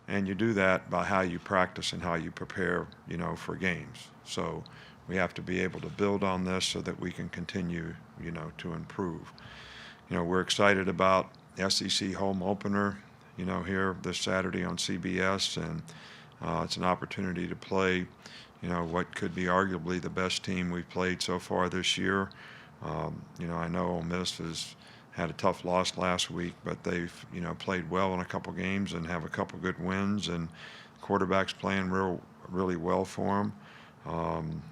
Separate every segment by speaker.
Speaker 1: And you do that by how you practice and how you prepare, for games. So we have to be able to build on this so that we can continue, to improve. We're excited about SEC home opener, here this Saturday on CBS, and it's an opportunity to play, what could be arguably the best team we've played so far this year. I know Ole Miss has had a tough loss last week, but they've, played well in a couple games and have a couple good wins, and quarterback's playing really well for them. Um,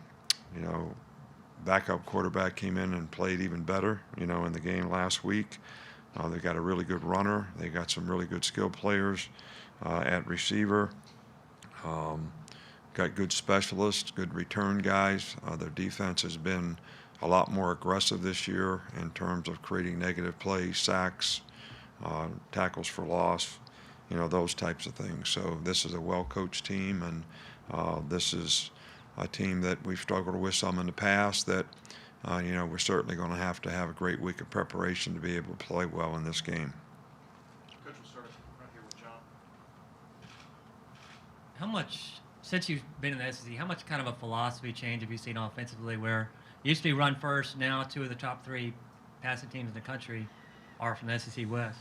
Speaker 1: you know, Backup quarterback came in and played even better, in the game last week. They got a really good runner. They got some really good skill players at receiver. Um, got good specialists, good return guys. Their defense has been a lot more aggressive this year in terms of creating negative plays, sacks, tackles for loss, those types of things. So this is a well-coached team, and this is a team that we've struggled with some in the past that, we're certainly going to have a great week of preparation to be able to play well in this game.
Speaker 2: Coach, we'll start right here with John.
Speaker 3: How much, since you've been in the SEC, how much kind of a philosophy change have you seen offensively where it used to be run first, now two of the top three passing teams in the country are from the SEC West?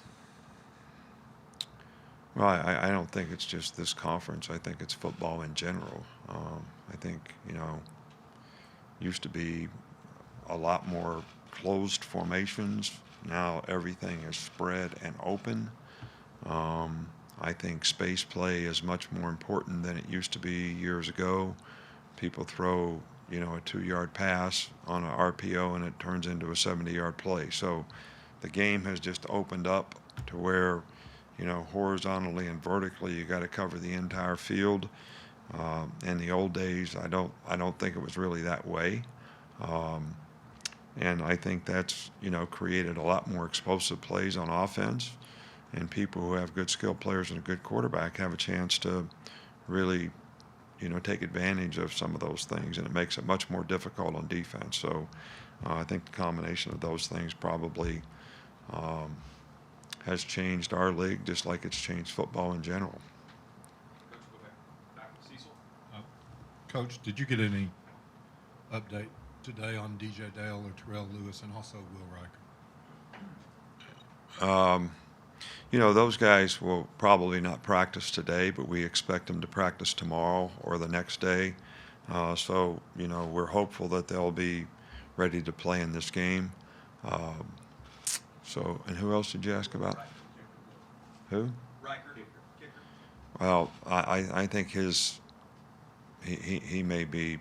Speaker 1: Well, I don't think it's just this conference. I think it's football in general. I think, used to be a lot more closed formations. Now everything is spread and open. I think space play is much more important than it used to be years ago. People throw, a 2-yard pass on an RPO and it turns into a 70-yard play. So the game has just opened up to where, horizontally and vertically, you got to cover the entire field. In the old days, I don't think it was really that way. And I think that's, created a lot more explosive plays on offense. And people who have good skill players and a good quarterback have a chance to really, take advantage of some of those things. And it makes it much more difficult on defense. So I think the combination of those things probably has changed our league just like it's changed football in general.
Speaker 2: Coach, go back with Cecil.
Speaker 4: Coach, did you get any update today on DJ Dale or Terrell Lewis and also Will Riker?
Speaker 1: Those guys will probably not practice today, but we expect them to practice tomorrow or the next day. So, we're hopeful that they'll be ready to play in this game. And who else did you ask about? Who?
Speaker 2: Riker, kicker.
Speaker 1: Well, I think he may be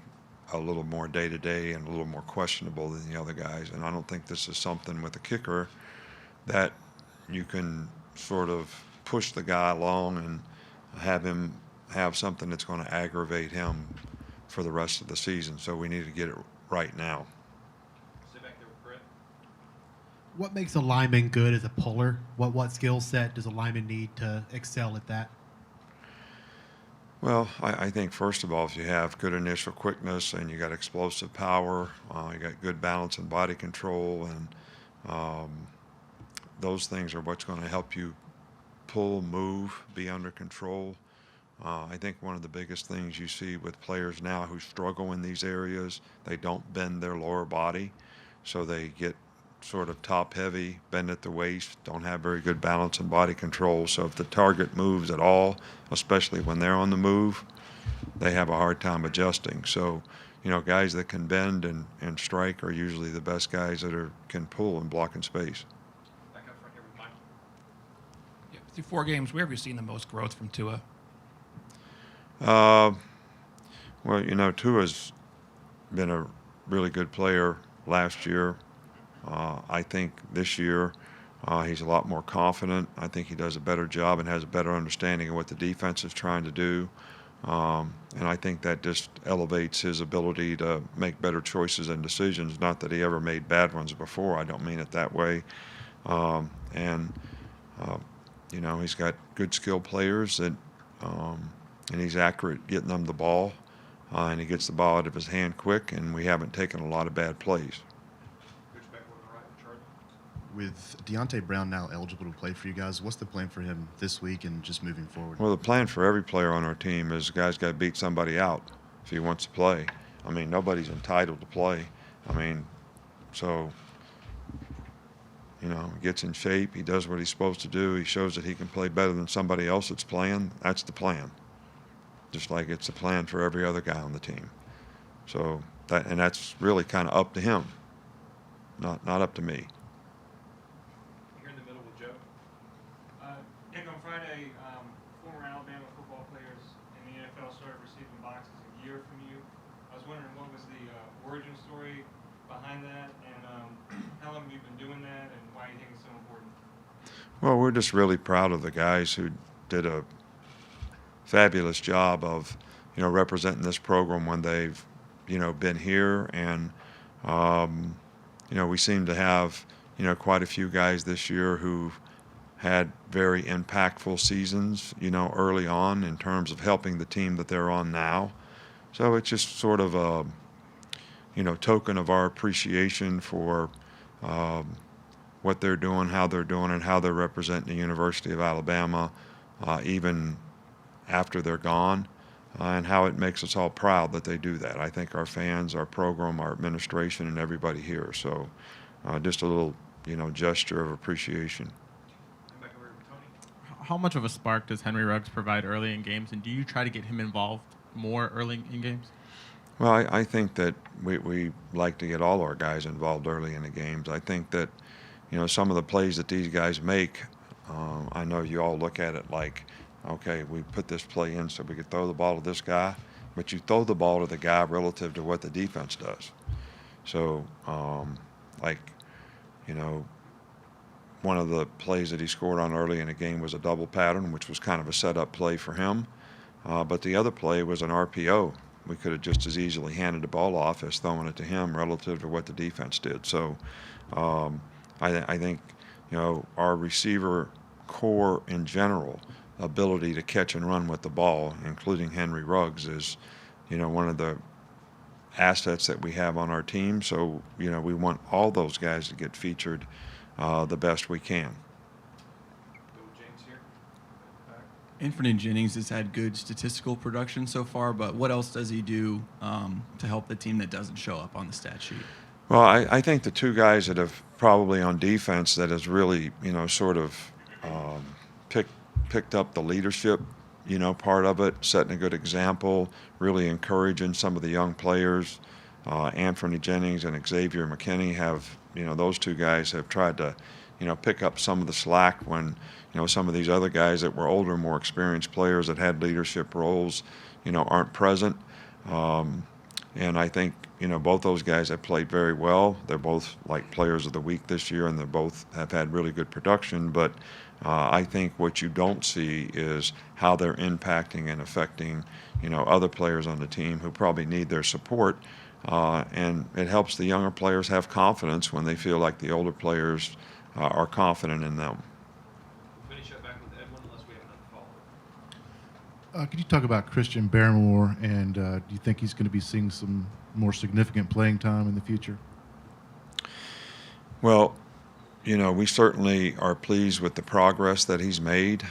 Speaker 1: a little more day-to-day and a little more questionable than the other guys. And I don't think this is something with the kicker that you can sort of push the guy along and have him have something that's going to aggravate him for the rest of the season. So we need to get it right now.
Speaker 2: Sit back there with Brett.
Speaker 5: What makes a lineman good as a puller? What skill set does a lineman need to excel at that?
Speaker 1: Well, I think first of all, if you have good initial quickness and you got explosive power, you got good balance and body control, and those things are what's going to help you pull, move, be under control. I think one of the biggest things you see with players now who struggle in these areas, they don't bend their lower body, so they get sort of top heavy, bend at the waist, don't have very good balance and body control. So if the target moves at all, especially when they're on the move, they have a hard time adjusting. So, guys that can bend and strike are usually the best guys that can pull and block in space.
Speaker 2: Back up front here with Mike.
Speaker 6: Yeah, through 4 games, where have you seen the most growth from Tua?
Speaker 1: Well, Tua's been a really good player last year. I think this year he's a lot more confident. I think he does a better job and has a better understanding of what the defense is trying to do. And I think that just elevates his ability to make better choices and decisions. Not that he ever made bad ones before. I don't mean it that way. He's got good skill players and he's accurate getting them the ball. And he gets the ball out of his hand quick, and we haven't taken a lot of bad plays.
Speaker 2: Coach, back over to the right with Charlie.
Speaker 7: With Deontay Brown now eligible to play for you guys, what's the plan for him this week and just moving forward?
Speaker 1: Well, the plan for every player on our team is the guy's got to beat somebody out if he wants to play. I mean, nobody's entitled to play. I mean, so, he gets in shape. He does what he's supposed to do. He shows that he can play better than somebody else that's playing. That's the plan. Just like it's the plan for every other guy on the team. So that's really kind of up to him, not up to me.
Speaker 2: Here in the middle with Joe.
Speaker 8: Nick, on Friday, former Alabama football players in the NFL started receiving boxes of gear from you. I was wondering what was the origin story behind that, and how long have you been doing that, and why you think it's so important?
Speaker 1: Well, we're just really proud of the guys who did a fabulous job of, representing this program when they've, been here. And, we seem to have, quite a few guys this year who had very impactful seasons, early on in terms of helping the team that they're on now. So it's just sort of a, token of our appreciation for what they're doing, how they're doing it, how they're representing the University of Alabama, even after they're gone, and how it makes us all proud that they do that. I think our fans, our program, our administration, and everybody here. So just a little, gesture of appreciation.
Speaker 2: And back over with Tony.
Speaker 9: How much of a spark does Henry Ruggs provide early in games, and do you try to get him involved more early in games?
Speaker 1: Well, I think that we like to get all our guys involved early in the games. I think that, some of the plays that these guys make, I know you all look at it like, okay, we put this play in so we could throw the ball to this guy, but you throw the ball to the guy relative to what the defense does. So, one of the plays that he scored on early in the game was a double pattern, which was kind of a setup play for him. But the other play was an RPO. We could have just as easily handed the ball off as throwing it to him relative to what the defense did. So I think, our receiver core in general, ability to catch and run with the ball, including Henry Ruggs, is, one of the assets that we have on our team. So, we want all those guys to get featured the best we can.
Speaker 2: Go with James here. Back.
Speaker 10: Anthony Jennings has had good statistical production so far, but what else does he do to help the team that doesn't show up on the stat sheet?
Speaker 1: Well, I think the two guys that have probably on defense that has really, sort of picked up the leadership, part of it, setting a good example, really encouraging some of the young players. Anthony Jennings and Xavier McKinney have, those two guys have tried to, pick up some of the slack when, some of these other guys that were older, more experienced players that had leadership roles, aren't present. And I think, both those guys have played very well. They're both like players of the week this year, and they both have had really good production. But I think what you don't see is how they're impacting and affecting, other players on the team who probably need their support. And it helps the younger players have confidence when they feel like the older players are confident in them.
Speaker 2: We'll finish up back with Edwin unless we have another follow-up.
Speaker 4: Could you talk about Christian Barrymore, and do you think he's going to be seeing some more significant playing time in the future?
Speaker 1: Well, we certainly are pleased with the progress that he's made.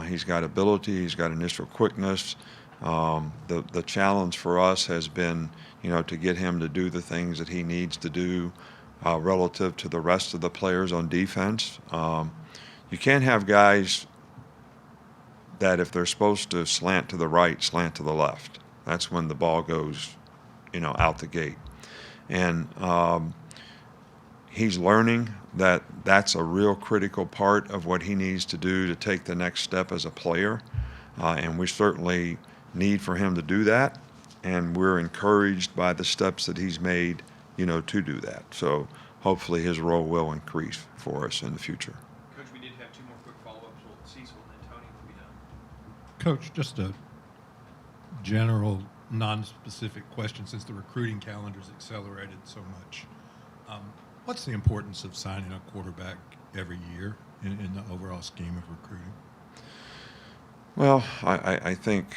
Speaker 1: He's got ability, he's got initial quickness. The challenge for us has been, to get him to do the things that he needs to do relative to the rest of the players on defense. You can't have guys that if they're supposed to slant to the right, slant to the left. That's when the ball goes, out the gate. And he's learning that that's a real critical part of what he needs to do to take the next step as a player. And we certainly need for him to do that. And we're encouraged by the steps that he's made, to do that. So hopefully his role will increase for us in the future.
Speaker 2: Coach, we did have two more quick follow-ups with Cecil and then Tony will be done.
Speaker 4: Coach, just a general, non-specific question, since the recruiting calendar's accelerated so much. What's the importance of signing a quarterback every year in the overall scheme of recruiting?
Speaker 1: Well, I think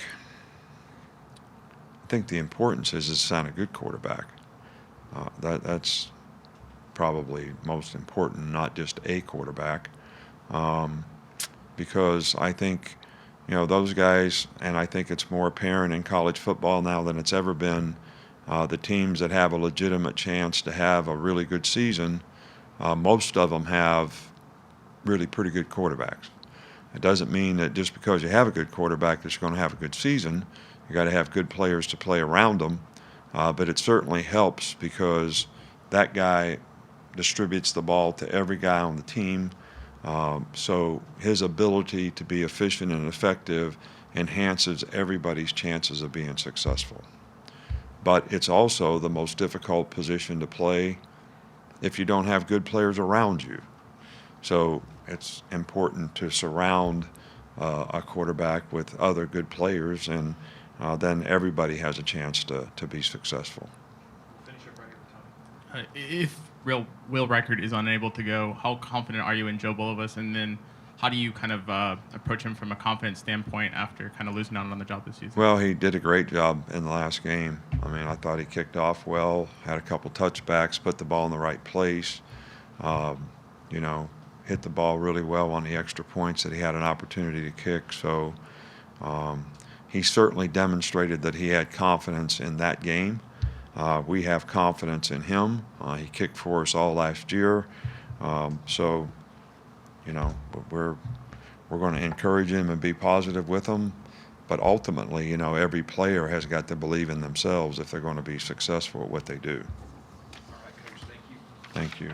Speaker 1: the importance is to sign a good quarterback. That's probably most important, not just a quarterback, because I think, those guys, and I think it's more apparent in college football now than it's ever been, the teams that have a legitimate chance to have a really good season, most of them have really pretty good quarterbacks. It doesn't mean that just because you have a good quarterback that you're going to have a good season. You got to have good players to play around them, but it certainly helps because that guy distributes the ball to every guy on the team. So his ability to be efficient and effective enhances everybody's chances of being successful. But it's also the most difficult position to play if you don't have good players around you. So it's important to surround a quarterback with other good players, and then everybody has a chance to be successful.
Speaker 2: Finish up right here with Tommy.
Speaker 9: If Will Reichard is unable to go, how confident are you in Joe Bulovas? And then how do you kind of approach him from a confidence standpoint after kind of losing out on the job this season?
Speaker 1: Well, he did a great job in the last game. I mean, I thought he kicked off well, had a couple touchbacks, put the ball in the right place, hit the ball really well on the extra points that he had an opportunity to kick. So he certainly demonstrated that he had confidence in that game. We have confidence in him. He kicked for us all last year. So we're going to encourage him and be positive with him. But ultimately, every player has got to believe in themselves if they're going to be successful at what they do.
Speaker 2: All right, Coach, thank you.
Speaker 1: Thank you.